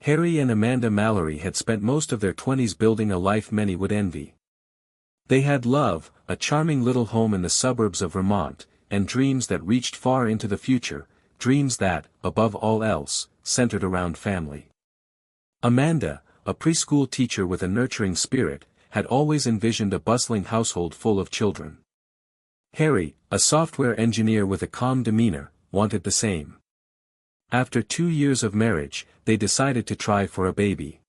Harry and Amanda Mallory had spent most of their 20s building a life many would envy. They had love, a charming little home in the suburbs of Vermont, and dreams that reached far into the future, dreams that, above all else, centered around family. Amanda, a preschool teacher with a nurturing spirit, had always envisioned a bustling household full of children. Harry, a software engineer with a calm demeanor, wanted the same. After 2 years of marriage, they decided to try for a baby.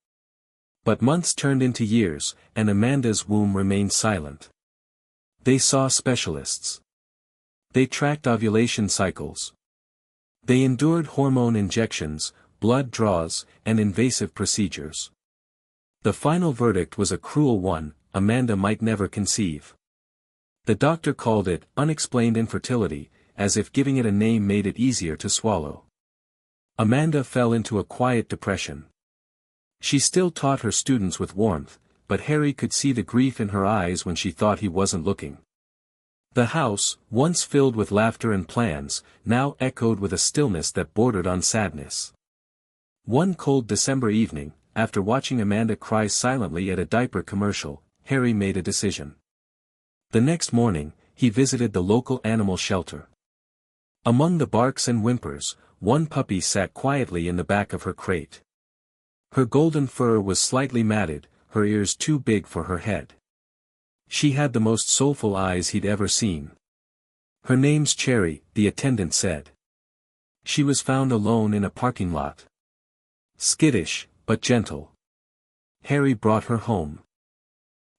But months turned into years, and Amanda's womb remained silent. They saw specialists. They tracked ovulation cycles. They endured hormone injections, blood draws, and invasive procedures. The final verdict was a cruel one: Amanda might never conceive. The doctor called it unexplained infertility, as if giving it a name made it easier to swallow. Amanda fell into a quiet depression. She still taught her students with warmth, but Harry could see the grief in her eyes when she thought he wasn't looking. The house, once filled with laughter and plans, now echoed with a stillness that bordered on sadness. One cold December evening, after watching Amanda cry silently at a diaper commercial, Harry made a decision. The next morning, he visited the local animal shelter. Among the barks and whimpers, one puppy sat quietly in the back of her crate. Her golden fur was slightly matted, her ears too big for her head. She had the most soulful eyes he'd ever seen. Her name's Cherry, the attendant said. She was found alone in a parking lot. Skittish, but gentle. Harry brought her home.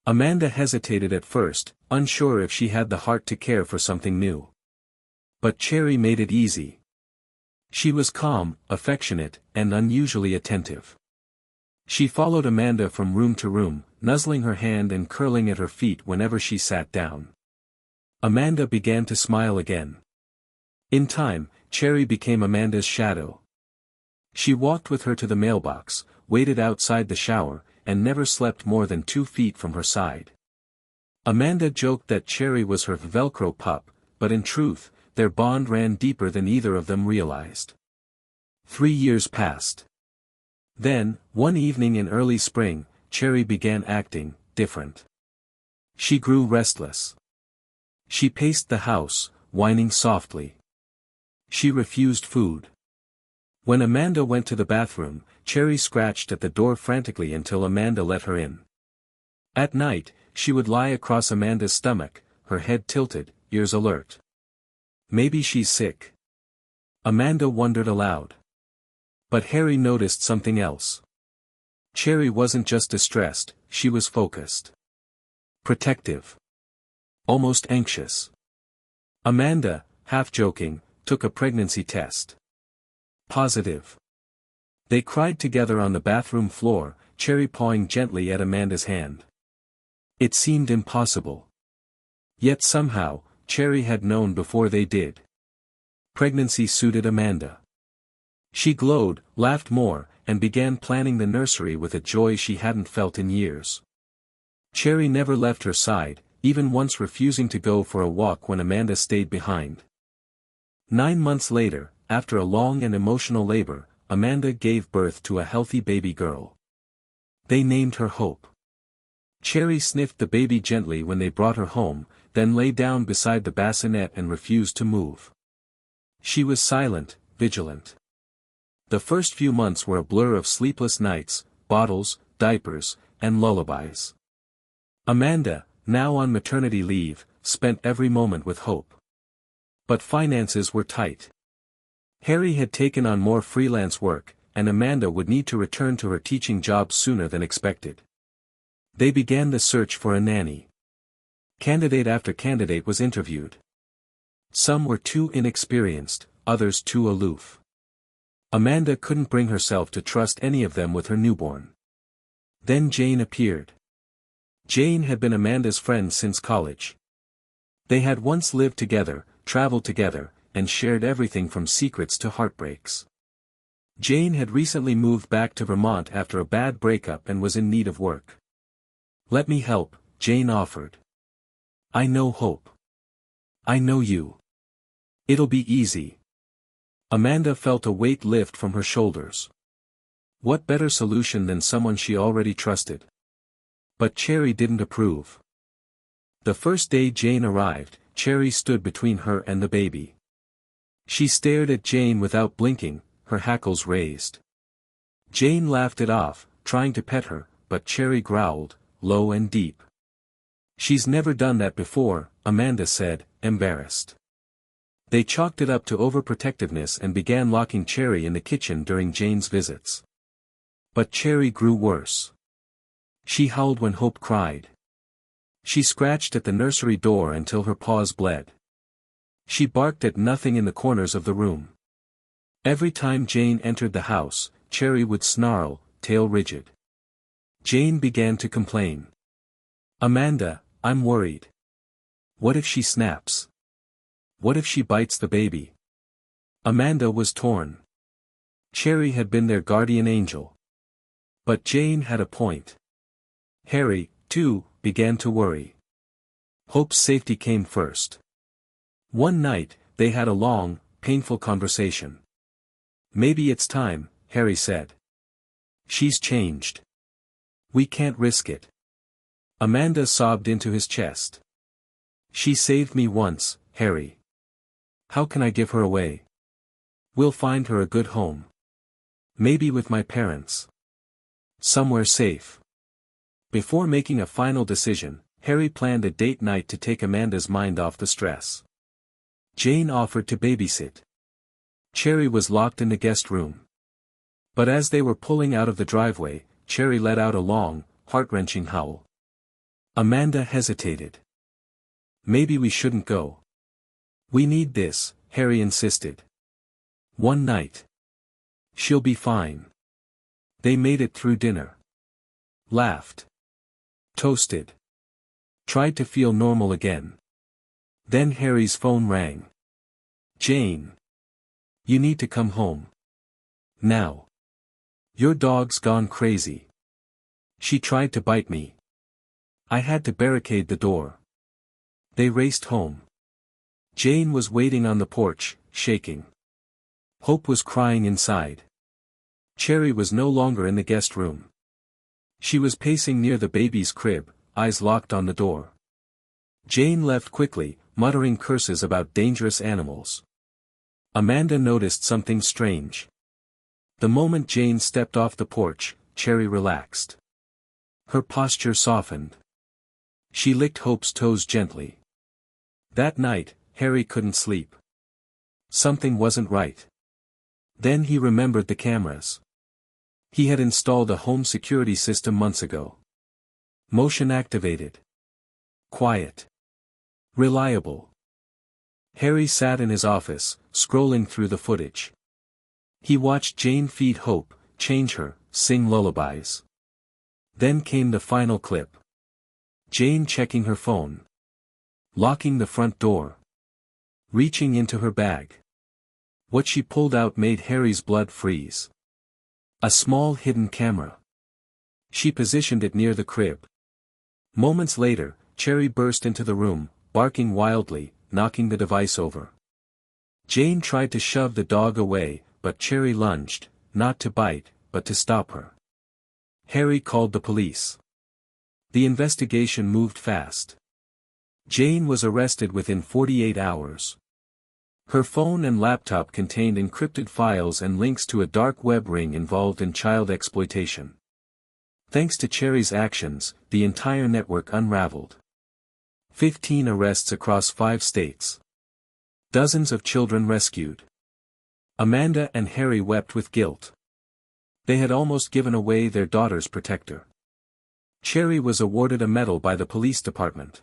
Amanda hesitated at first, unsure if she had the heart to care for something new. But Cherry made it easy. She was calm, affectionate, and unusually attentive. She followed Amanda from room to room, nuzzling her hand and curling at her feet whenever she sat down. Amanda began to smile again. In time, Cherry became Amanda's shadow. She walked with her to the mailbox, waited outside the shower, and never slept more than 2 feet from her side. Amanda joked that Cherry was her Velcro pup, but in truth, their bond ran deeper than either of them realized. 3 years passed. Then, one evening in early spring, Cherry began acting different. She grew restless. She paced the house, whining softly. She refused food. When Amanda went to the bathroom, Cherry scratched at the door frantically until Amanda let her in. At night, she would lie across Amanda's stomach, her head tilted, ears alert. Maybe she's sick. Amanda wondered aloud. But Harry noticed something else. Cherry wasn't just distressed, she was focused. Protective. Almost anxious. Amanda, half joking, took a pregnancy test. Positive. They cried together on the bathroom floor, Cherry pawing gently at Amanda's hand. It seemed impossible. Yet somehow, Cherry had known before they did. Pregnancy suited Amanda. She glowed, laughed more, and began planning the nursery with a joy she hadn't felt in years. Cherry never left her side, even once refusing to go for a walk when Amanda stayed behind. 9 months later, after a long and emotional labor, Amanda gave birth to a healthy baby girl. They named her Hope. Cherry sniffed the baby gently when they brought her home, then lay down beside the bassinet and refused to move. She was silent, vigilant. The first few months were a blur of sleepless nights, bottles, diapers, and lullabies. Amanda, now on maternity leave, spent every moment with Hope. But finances were tight. Harry had taken on more freelance work, and Amanda would need to return to her teaching job sooner than expected. They began the search for a nanny. Candidate after candidate was interviewed. Some were too inexperienced, others too aloof. Amanda couldn't bring herself to trust any of them with her newborn. Then Jane appeared. Jane had been Amanda's friend since college. They had once lived together, traveled together, and shared everything from secrets to heartbreaks. Jane had recently moved back to Vermont after a bad breakup and was in need of work. "Let me help," Jane offered. "I know Hope. I know you. It'll be easy." Amanda felt a weight lift from her shoulders. What better solution than someone she already trusted? But Cherry didn't approve. The first day Jane arrived, Cherry stood between her and the baby. She stared at Jane without blinking, her hackles raised. Jane laughed it off, trying to pet her, but Cherry growled, low and deep. "She's never done that before," Amanda said, embarrassed. They chalked it up to overprotectiveness and began locking Cherry in the kitchen during Jane's visits. But Cherry grew worse. She howled when Hope cried. She scratched at the nursery door until her paws bled. She barked at nothing in the corners of the room. Every time Jane entered the house, Cherry would snarl, tail rigid. Jane began to complain. "Amanda, I'm worried. What if she snaps? What if she bites the baby?" Amanda was torn. Cherry had been their guardian angel. But Jane had a point. Harry, too, began to worry. Hope's safety came first. One night, they had a long, painful conversation. "Maybe it's time," Harry said. "She's changed. We can't risk it." Amanda sobbed into his chest. "She saved me once, Harry. How can I give her away? We'll find her a good home. Maybe with my parents. Somewhere safe." Before making a final decision, Harry planned a date night to take Amanda's mind off the stress. Jane offered to babysit. Cherry was locked in the guest room. But as they were pulling out of the driveway, Cherry let out a long, heart-wrenching howl. Amanda hesitated. "Maybe we shouldn't go. We need this," Harry insisted. "One night. She'll be fine." They made it through dinner. Laughed. Toasted. Tried to feel normal again. Then Harry's phone rang. "Jane. You need to come home. Now. Your dog's gone crazy. She tried to bite me. I had to barricade the door." They raced home. Jane was waiting on the porch, shaking. Hope was crying inside. Cherry was no longer in the guest room. She was pacing near the baby's crib, eyes locked on the door. Jane left quickly, muttering curses about dangerous animals. Amanda noticed something strange. The moment Jane stepped off the porch, Cherry relaxed. Her posture softened. She licked Hope's toes gently. That night, Harry couldn't sleep. Something wasn't right. Then he remembered the cameras. He had installed a home security system months ago. Motion activated. Quiet. Reliable. Harry sat in his office, scrolling through the footage. He watched Jane feed Hope, change her, sing lullabies. Then came the final clip. Jane checking her phone. Locking the front door. Reaching into her bag. What she pulled out made Harry's blood freeze. A small hidden camera. She positioned it near the crib. Moments later, Cherry burst into the room, barking wildly, knocking the device over. Jane tried to shove the dog away, but Cherry lunged, not to bite, but to stop her. Harry called the police. The investigation moved fast. Jane was arrested within 48 hours. Her phone and laptop contained encrypted files and links to a dark web ring involved in child exploitation. Thanks to Cherry's actions, the entire network unraveled. 15 arrests across 5 states. Dozens of children rescued. Amanda and Harry wept with guilt. They had almost given away their daughter's protector. Cherry was awarded a medal by the police department.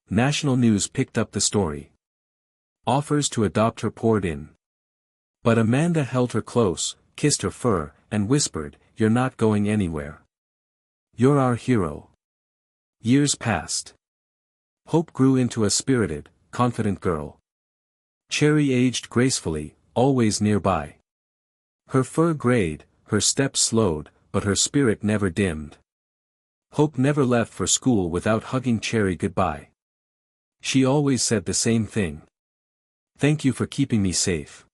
National news picked up the story. Offers to adopt her poured in. But Amanda held her close, kissed her fur, and whispered, "You're not going anywhere. You're our hero." Years passed. Hope grew into a spirited, confident girl. Cherry aged gracefully, always nearby. Her fur grayed, her steps slowed, but her spirit never dimmed. Hope never left for school without hugging Cherry goodbye. She always said the same thing. "Thank you for keeping me safe."